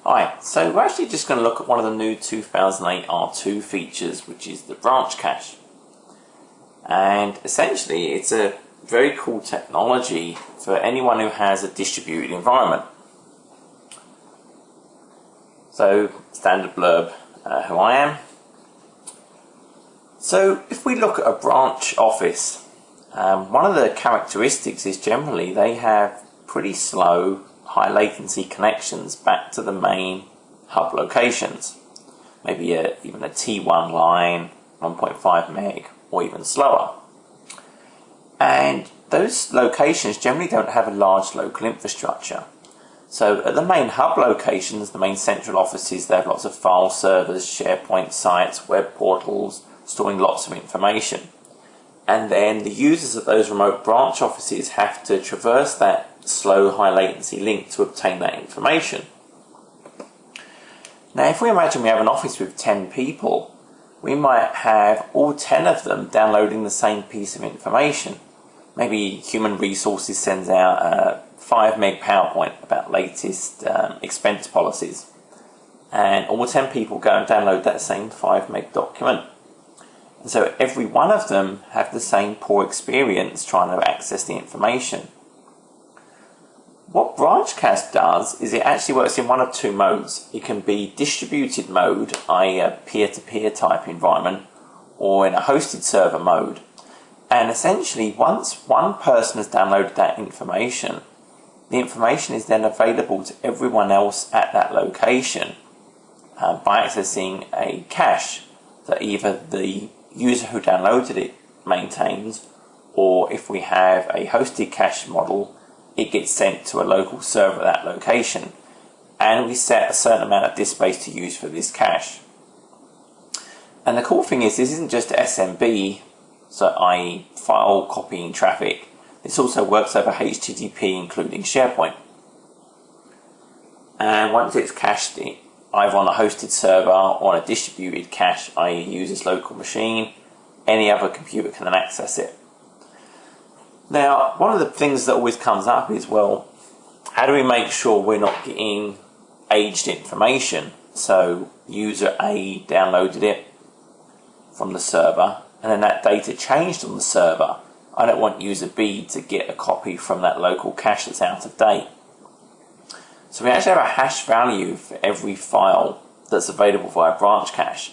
Alright, so we're actually just going to look at one of the new 2008 R2 features, which is the branch cache. And essentially it's a very cool technology for anyone who has a distributed environment. So, standard blurb, who I am. So if we look at a branch office, one of the characteristics is generally they have pretty slow, high latency connections back to the main hub locations. Maybe even a T1 line, 1.5 meg, or even slower. And those locations generally don't have a large local infrastructure. So at the main hub locations, the main central offices, they have lots of file servers, SharePoint sites, web portals, storing lots of information. And then the users of those remote branch offices have to traverse that slow, high latency link to obtain that information. Now, if we imagine we have an office with 10 people, we might have all 10 of them downloading the same piece of information. Maybe Human Resources sends out a 5 meg PowerPoint about latest expense policies. And all 10 people go and download that same 5 meg document. And so every one of them have the same poor experience trying to access the information. What BranchCache does is it actually works in one of two modes. It can be distributed mode, i.e. a peer-to-peer type environment, or in a hosted server mode. And essentially, once one person has downloaded that information, the information is then available to everyone else at that location by accessing a cache that either the user who downloaded it maintains, or if we have a hosted cache model, it gets sent to a local server at that location, and we set a certain amount of disk space to use for this cache. And the cool thing is, this isn't just SMB, so i.e. file copying traffic. This also works over HTTP, including SharePoint. And once it's cached either on a hosted server or on a distributed cache, i.e. user's local machine, any other computer can then access it. Now, one of the things that always comes up is, well, how do we make sure we're not getting aged information? So user A downloaded it from the server, and then that data changed on the server. I don't want user B to get a copy from that local cache that's out of date. So we actually have a hash value for every file that's available via branch cache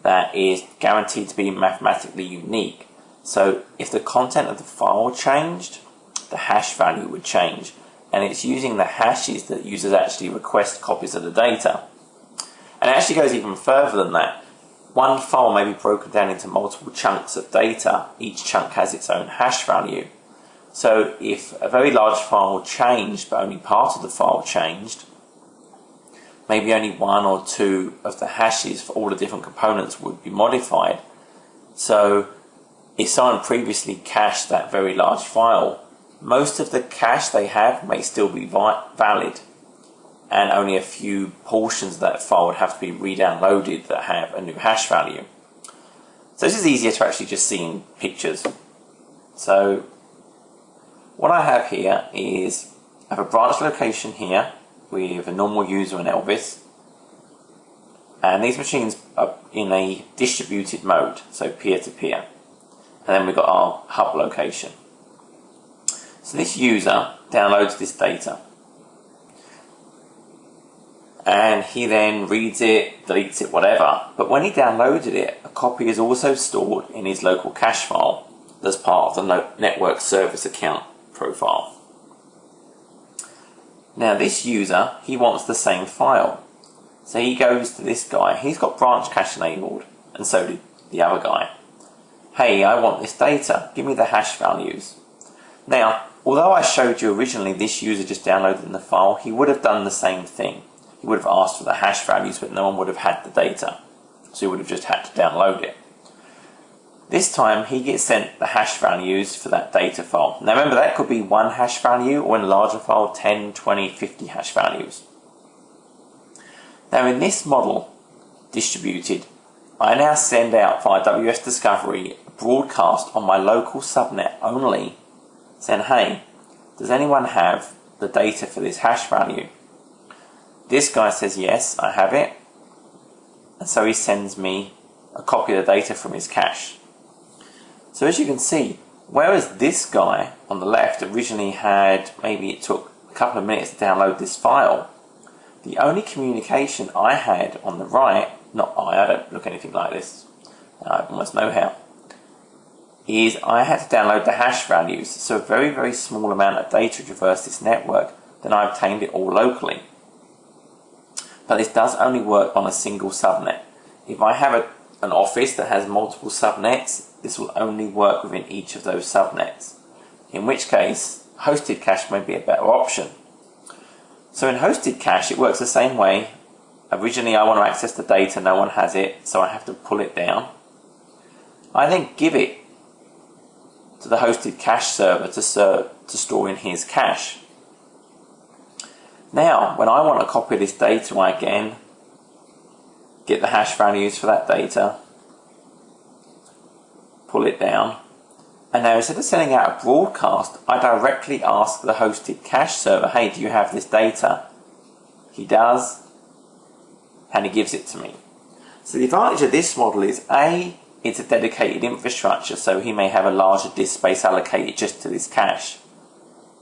that is guaranteed to be mathematically unique. So if the content of the file changed, the hash value would change. And it's using the hashes that users actually request copies of the data. And it actually goes even further than that. One file may be broken down into multiple chunks of data. Each chunk has its own hash value. So if a very large file changed, but only part of the file changed, maybe only one or two of the hashes for all the different components would be modified. So if someone previously cached that very large file, most of the cache they have may still be valid, and only a few portions of that file would have to be re-downloaded that have a new hash value. So this is easier to actually just see in pictures. So what I have here is I have a branch location here with a normal user and Elvis, and these machines are in a distributed mode, so peer-to-peer. And then we've got our hub location. So this user downloads this data, and he then reads it, deletes it, whatever. But when he downloaded it, a copy is also stored in his local cache file as part of the network service account profile. Now this user, he wants the same file. So he goes to this guy, he's got branch cache enabled, and so did the other guy. Hey, I want this data, give me the hash values. Now, although I showed you originally this user just downloaded the file, he would have done the same thing. He would have asked for the hash values, but no one would have had the data. So he would have just had to download it. This time, he gets sent the hash values for that data file. Now remember, that could be one hash value, or in a larger file, 10, 20, 50 hash values. Now in this model, distributed, I now send out via WS Discovery a broadcast on my local subnet only, saying, hey, does anyone have the data for this hash value? This guy says yes, I have it, and so he sends me a copy of the data from his cache. So as you can see, whereas this guy on the left originally had, maybe it took a couple of minutes to download this file, the only communication I had on the right, I don't look anything like this, I almost know how, is I had to download the hash values, so a very, very small amount of data traversed this network, then I obtained it all locally. But this does only work on a single subnet. If I have an office that has multiple subnets, this will only work within each of those subnets, in which case hosted cache may be a better option. So in hosted cache it works the same way. Originally I want to access the data, no one has it, so I have to pull it down. I then give it to the hosted cache server to store in his cache. Now when I want to copy this data, I again get the hash values for that data, pull it down, and now instead of sending out a broadcast, I directly ask the hosted cache server, hey, do you have this data? He does, and he gives it to me. So the advantage of this model is A, it's a dedicated infrastructure, so he may have a larger disk space allocated just to this cache.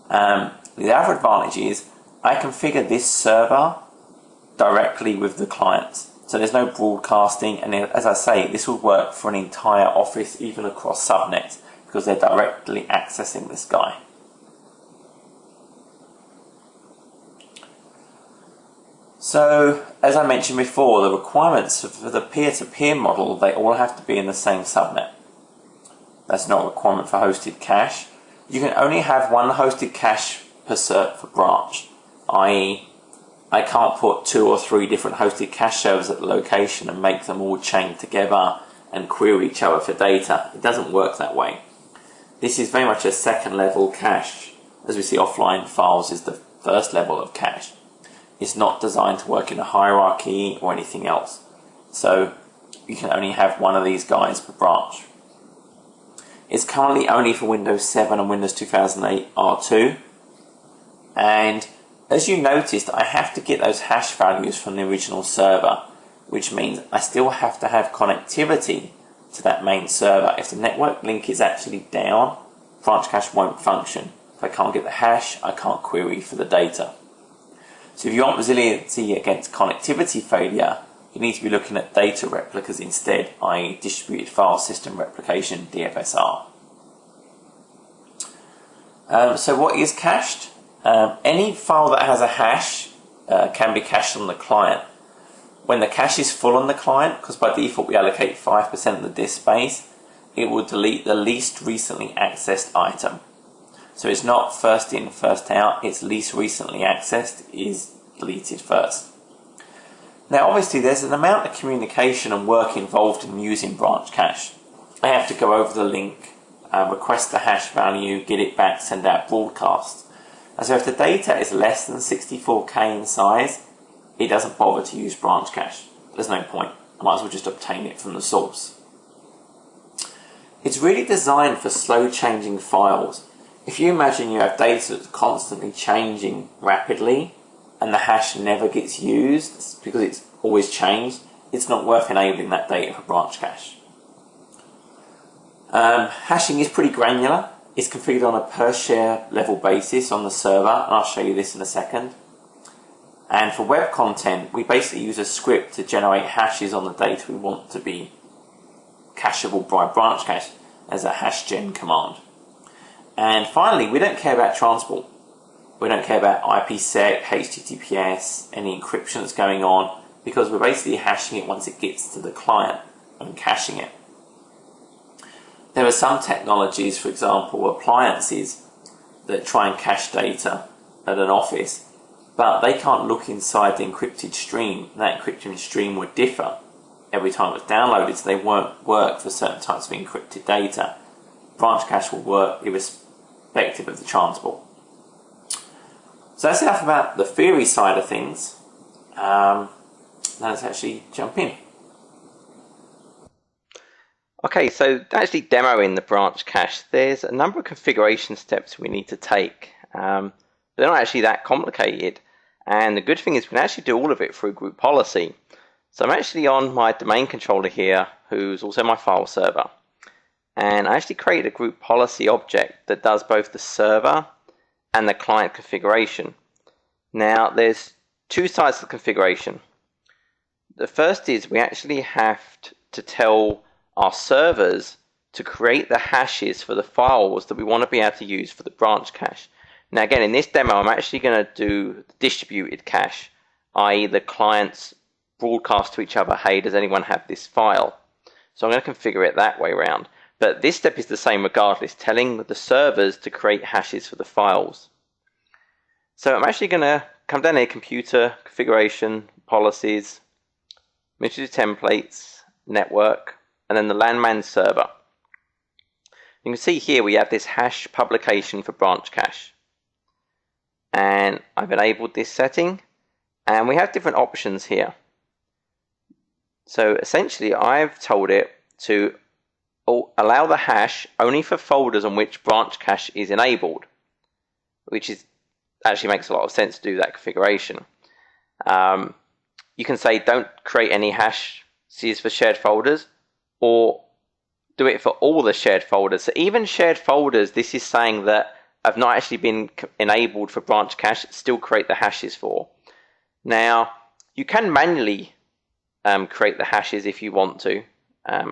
The other advantage is I configure this server directly with the client. So there's no broadcasting, and as I say, this will work for an entire office, even across subnets, because they're directly accessing this guy. So, as I mentioned before, the requirements for the peer-to-peer model, they all have to be in the same subnet. That's not a requirement for hosted cache. You can only have one hosted cache per cert for branch, i.e. I can't put 2 or 3 different hosted cache servers at the location and make them all chain together and query each other for data. It doesn't work that way. This is very much a second level cache. As we see, offline files is the first level of cache. It's not designed to work in a hierarchy or anything else. So you can only have one of these guys per branch. It's currently only for Windows 7 and Windows 2008 R2. And as you noticed, I have to get those hash values from the original server, which means I still have to have connectivity to that main server. If the network link is actually down, BranchCache won't function. If I can't get the hash, I can't query for the data. So if you want resiliency against connectivity failure, you need to be looking at data replicas instead, i.e. distributed file system replication, DFSR. So what is cached? Any file that has a hash can be cached on the client. When the cache is full on the client, because by default we allocate 5% of the disk space, it will delete the least recently accessed item. So it's not first in, first out, it's least recently accessed is deleted first. Now obviously there's an amount of communication and work involved in using BranchCache. I have to go over the link, request the hash value, get it back, send out broadcasts. And so if the data is less than 64K in size, it doesn't bother to use BranchCache. There's no point. I might as well just obtain it from the source. It's really designed for slow changing files. If you imagine you have data that's constantly changing rapidly and the hash never gets used because it's always changed, it's not worth enabling that data for BranchCache. Hashing is pretty granular. It's configured on a per share level basis on the server, and I'll show you this in a second. And for web content, we basically use a script to generate hashes on the data we want to be cacheable by BranchCache as a hash gen command. And finally, we don't care about transport. We don't care about IPsec, HTTPS, any encryption that's going on, because we're basically hashing it once it gets to the client and caching it. There are some technologies, for example, appliances that try and cache data at an office, but they can't look inside the encrypted stream. That encrypted stream would differ every time it's downloaded, so they won't work for certain types of encrypted data. BranchCache will work irrespective of the transport. So that's enough about the theory side of things. Now let's actually jump in. Okay, so actually demoing the BranchCache, there's a number of configuration steps we need to take. They're not actually that complicated, And the good thing is we can actually do all of it through group policy. So I'm actually on my domain controller here, who's also my file server. And I actually created a group policy object that does both the server and the client configuration. Now, there's two sides to the configuration. The first is we actually have to tell our servers to create the hashes for the files that we want to be able to use for the branch cache. Now again, in this demo, I'm actually going to do the distributed cache, i.e. the clients broadcast to each other, hey, does anyone have this file? So I'm going to configure it that way around. But this step is the same regardless, telling the servers to create hashes for the files. So I'm actually going to come down here, computer, configuration, policies, administrative templates, network, and then the LAN server. You can see here we have this hash publication for branch cache. And I've enabled this setting, and we have different options here. So essentially I've told it to allow the hash only for folders on which branch cache is enabled, which is actually makes a lot of sense to do that configuration. You can say don't create any hashes for shared folders, or do it for all the shared folders. So even shared folders, this is saying that have not actually been enabled for branch cache, still create the hashes for. Now, you can manually create the hashes if you want to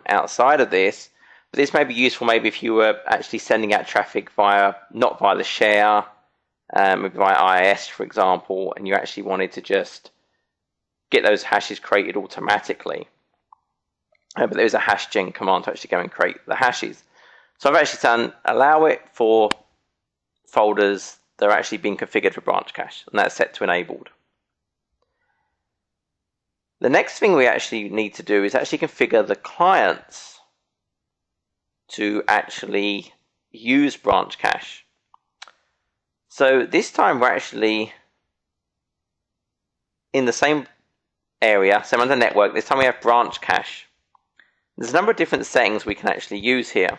outside of this, but this may be useful maybe if you were actually sending out traffic not via the share, maybe via IIS, for example, and you actually wanted to just get those hashes created automatically. But there's a hash gen command to actually go and create the hashes. So I've actually done allow it for folders that are actually being configured for branch cache, and that's set to enabled. The next thing we actually need to do is actually configure the clients to actually use branch cache. So this time we're actually in the same area, same under network. This time we have branch cache. There's a number of different settings we can actually use here.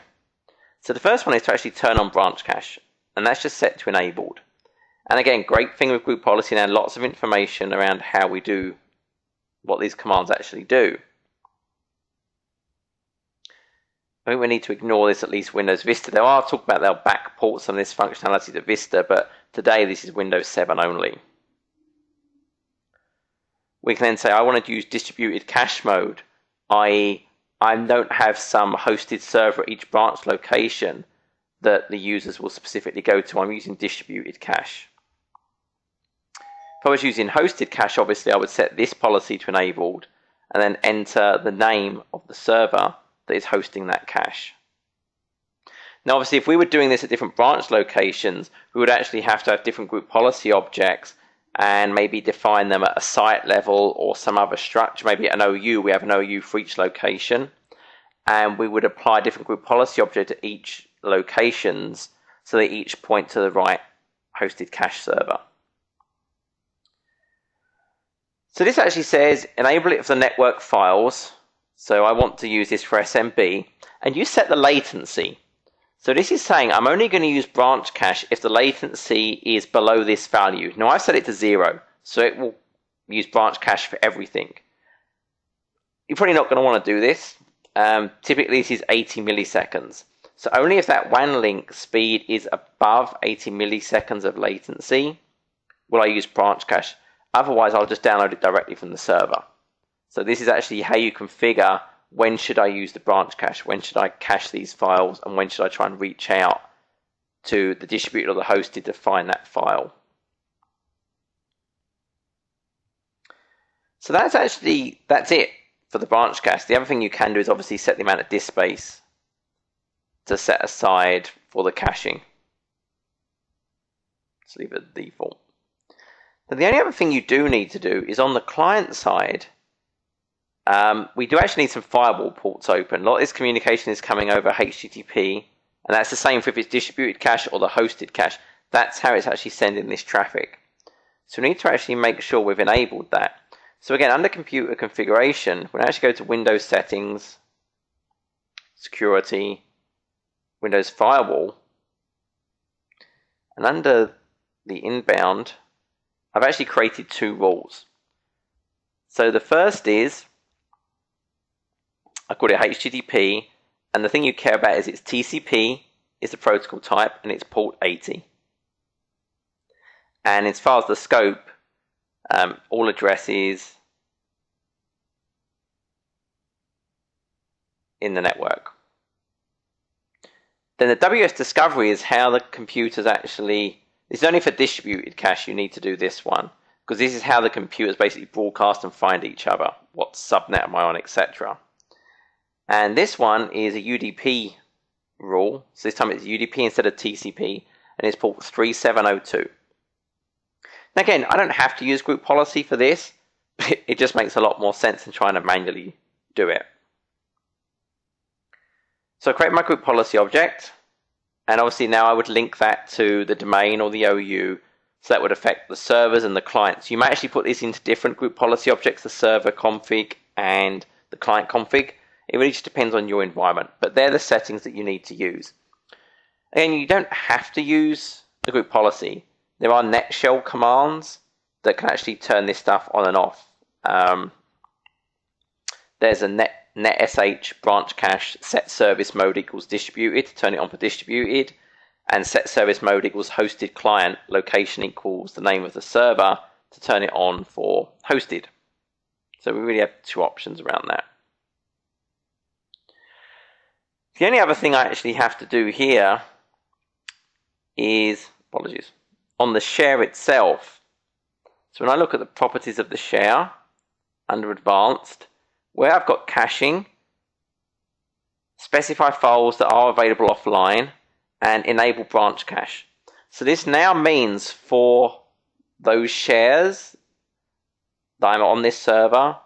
So the first one is to actually turn on branch cache, and that's just set to enabled. And again, great thing with group policy now, lots of information around how we do what these commands actually do. I think we need to ignore this, at least Windows Vista. There are talk about they'll backport some of this functionality to Vista, but today this is Windows 7 only. We can then say I want to use distributed cache mode, i.e. I don't have some hosted server at each branch location that the users will specifically go to. I'm using distributed cache. If I was using hosted cache, obviously I would set this policy to enabled and then enter the name of the server that is hosting that cache. Now obviously if we were doing this at different branch locations, we would actually have to have different group policy objects and maybe define them at a site level or some other structure. Maybe at an OU, we have an OU for each location, and we would apply a different group policy object at each locations so they each point to the right hosted cache server. So this actually says enable it for the network files. So I want to use this for SMB, and you set the latency. So this is saying I'm only going to use branch cache if the latency is below this value. Now I've set it to 0, so it will use branch cache for everything. You're probably not going to want to do this. Typically this is 80 milliseconds. So only if that WAN link speed is above 80 milliseconds of latency will I use branch cache. Otherwise I'll just download it directly from the server. So this is actually how you configure when should I use the branch cache, when should I cache these files, and when should I try and reach out to the distributed or the hosted to find that file. So that's it for the branch cache. The other thing you can do is obviously set the amount of disk space to set aside for the caching. Let's leave it at default. But the only other thing you do need to do is on the client side, we do actually need some firewall ports open. A lot of this communication is coming over HTTP, and that's the same for if it's distributed cache or the hosted cache. That's how it's actually sending this traffic. So we need to actually make sure we've enabled that. So again, under computer configuration, we'll actually go to Windows settings, security, Windows firewall, and under the inbound, I've actually created two rules. So the first is, I call it HTTP, and the thing you care about is it's TCP, is the protocol type, and it's port 80. And as far as the scope, all addresses in the network. Then the WS discovery is how the computers actually, it's only for distributed cache you need to do this one, because this is how the computers basically broadcast and find each other, what subnet am I on, etc. And this one is a UDP rule, so this time it's UDP instead of TCP, and it's port 3702. Now again, I don't have to use group policy for this, but it just makes a lot more sense than trying to manually do it. So I create my group policy object, and obviously now I would link that to the domain or the OU, so that would affect the servers and the clients. You might actually put this into different group policy objects, the server config and the client config. It really just depends on your environment, but they're the settings that you need to use. Again, you don't have to use the group policy. There are net shell commands that can actually turn this stuff on and off. There's a netsh branch cache set service mode equals distributed to turn it on for distributed, and set service mode equals hosted client location equals the name of the server to turn it on for hosted. So we really have two options around that. The only other thing I actually have to do here is, apologies, on the share itself. So when I look at the properties of the share under advanced, where I've got caching, specify files that are available offline, and enable branch cache. So this now means for those shares that I'm on this server,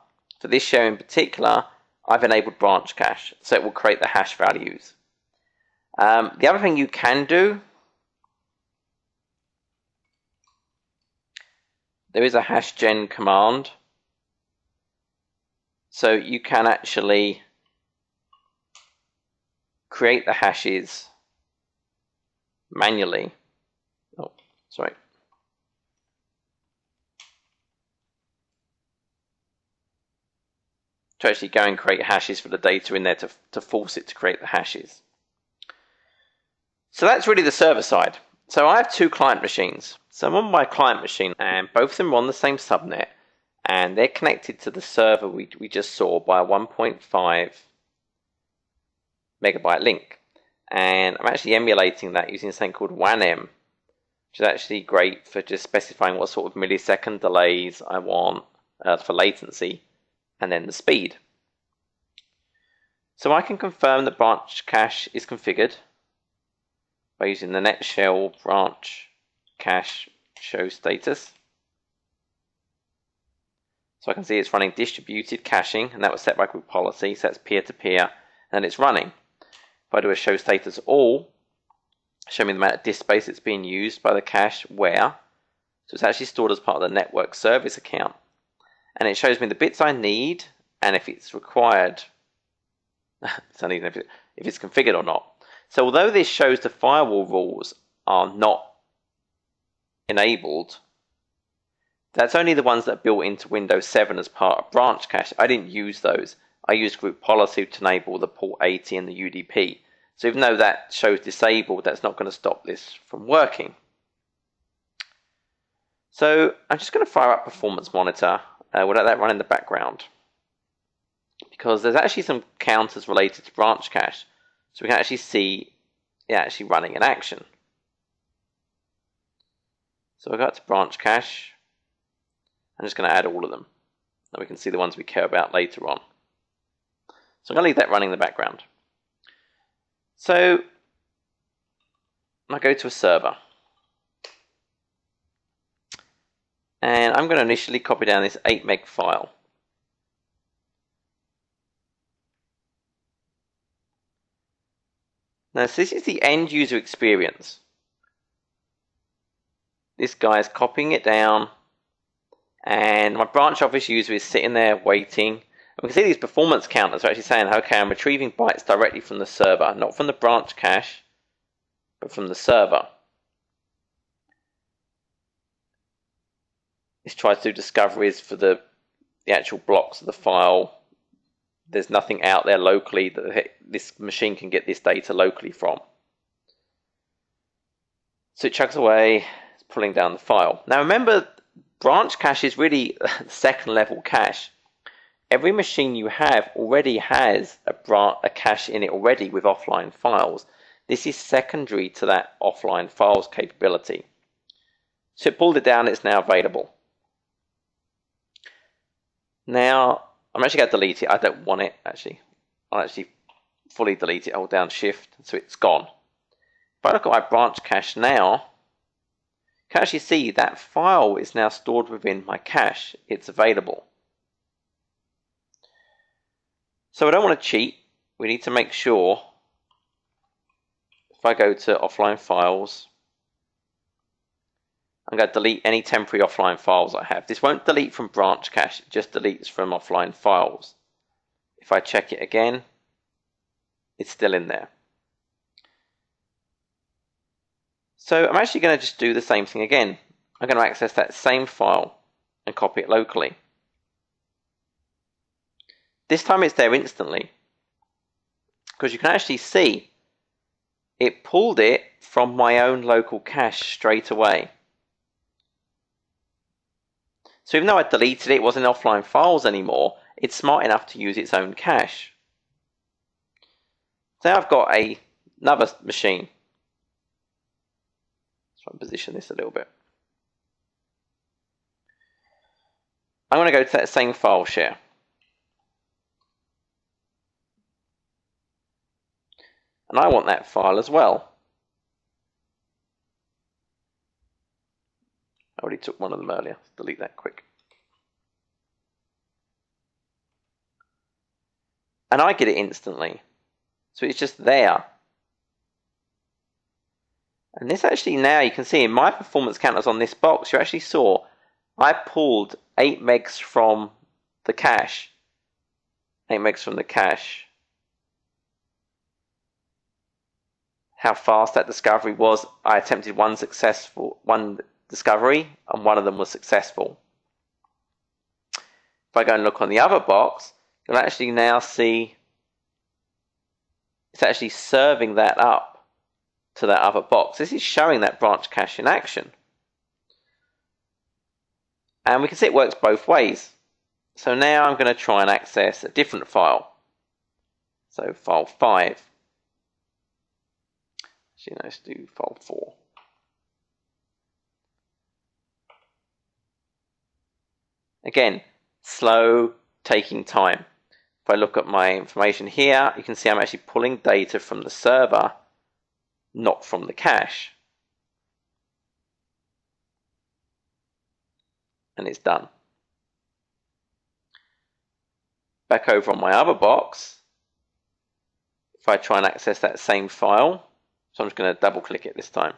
for this share in particular, I've enabled branch cache, so it will create the hash values. The other thing you can do, there is a hashgen command, so you can actually create the hashes manually. Oh, sorry. To actually go and create hashes for the data in there to force it to create the hashes. So that's really the server side. So I have two client machines. So I'm on my client machine, and both of them are on the same subnet, and they're connected to the server we just saw by a 1.5 megabyte link. And I'm actually emulating that using something called WANM, which is actually great for just specifying what sort of millisecond delays I want for latency, and then the speed. So I can confirm that branch cache is configured by using the net shell branch cache show status. So I can see it's running distributed caching, and that was set by group policy, so that's peer-to-peer, and it's running. If I do a show status all, show me the amount of disk space that's being used by the cache where. So it's actually stored as part of the network service account. And it shows me the bits I need, and if it's required, if it's configured or not. So although this shows the firewall rules are not enabled, that's only the ones that are built into Windows 7 as part of branch cache. I didn't use those. I used group policy to enable the port 80 and the UDP. So even though that shows disabled, that's not going to stop this from working. So I'm just going to fire up Performance Monitor. We'll let that run in the background, because there's actually some counters related to branch cache, so we can actually see it actually running in action. So we'll go to branch cache. I'm just going to add all of them, and we can see the ones we care about later on. So I'm going to leave that running in the background. So I go to a server, and I'm going to initially copy down this 8 meg file. Now, so this is the end user experience. This guy's copying it down, and my branch office user is sitting there waiting. And we can see these performance counters are actually saying, okay, I'm retrieving bytes directly from the server, not from the branch cache, but from the server. It's tried to do discoveries for the actual blocks of the file. There's nothing out there locally that this machine can get this data locally from. So it chugs away, it's pulling down the file. Now remember, branch cache is really the second level cache. Every machine you have already has a cache in it already with offline files. This is secondary to that offline files capability. So it pulled it down, it's now available. Now, I'm actually going to delete it. I don't want it, actually. I'll actually fully delete it. Hold down Shift, so it's gone. If I look at my branch cache now, you can actually see that file is now stored within my cache. It's available. So I don't want to cheat. We need to make sure, if I go to offline files, I'm going to delete any temporary offline files I have. This won't delete from branch cache, it just deletes from offline files. If I check it again, it's still in there. So I'm actually going to just do the same thing again. I'm going to access that same file and copy it locally. This time it's there instantly, because you can actually see it pulled it from my own local cache straight away. So even though I deleted it, it wasn't offline files anymore, it's smart enough to use its own cache. So now I've got another machine. Let's try and position this a little bit. I'm going to go to that same file share. And I want that file as well. I already took one of them earlier. Let's delete that quick. And I get it instantly. So it's just there. And this actually, now you can see in my performance counters on this box, you actually saw I pulled 8 megs from the cache. 8 megs from the cache. How fast that discovery was. I attempted one discovery, and one of them was successful. If I go and look on the other box, you'll actually now see it's actually serving that up to that other box. This is showing that branch cache in action. And we can see it works both ways. So now I'm going to try and access a different file. So file 5. Actually, let's do file 4. Again, slow, taking time. If I look at my information here, you can see I'm actually pulling data from the server, not from the cache. And it's done. Back over on my other box, if I try and access that same file, so I'm just going to double click it this time.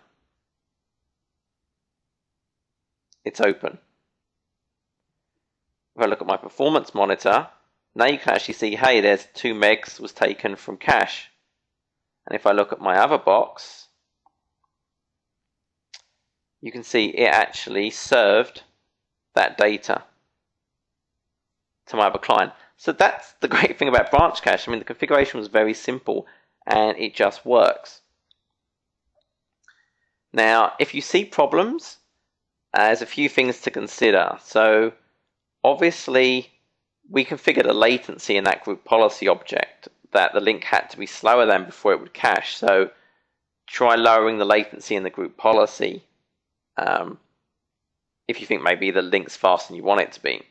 It's open. If I look at my performance monitor, now you can actually see, hey, there's 2 megs was taken from cache. And if I look at my other box, you can see it actually served that data to my other client. So that's the great thing about branch cache. I mean, the configuration was very simple and it just works. Now, if you see problems, there's a few things to consider. So obviously, we configured a latency in that group policy object that the link had to be slower than before it would cache. So try lowering the latency in the group policy if you think maybe the link's faster than you want it to be.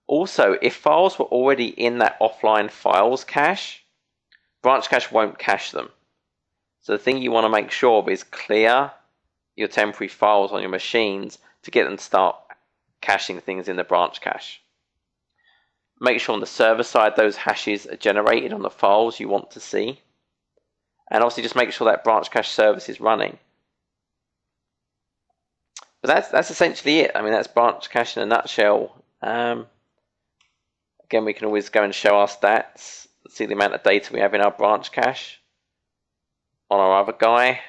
Also, if files were already in that offline files cache, branch cache won't cache them. So the thing you want to make sure of is clear your temporary files on your machines to get them to start caching things in the branch cache. Make sure on the server side those hashes are generated on the files you want to see. And obviously just make sure that branch cache service is running. But that's essentially it. I mean, that's branch cache in a nutshell. Again, we can always go and show our stats, see the amount of data we have in our branch cache on our other guy.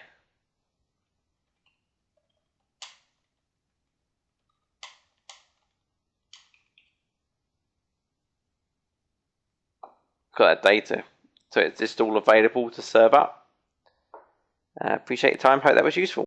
got that data. So it's just all available to serve up. Appreciate your time. Hope that was useful.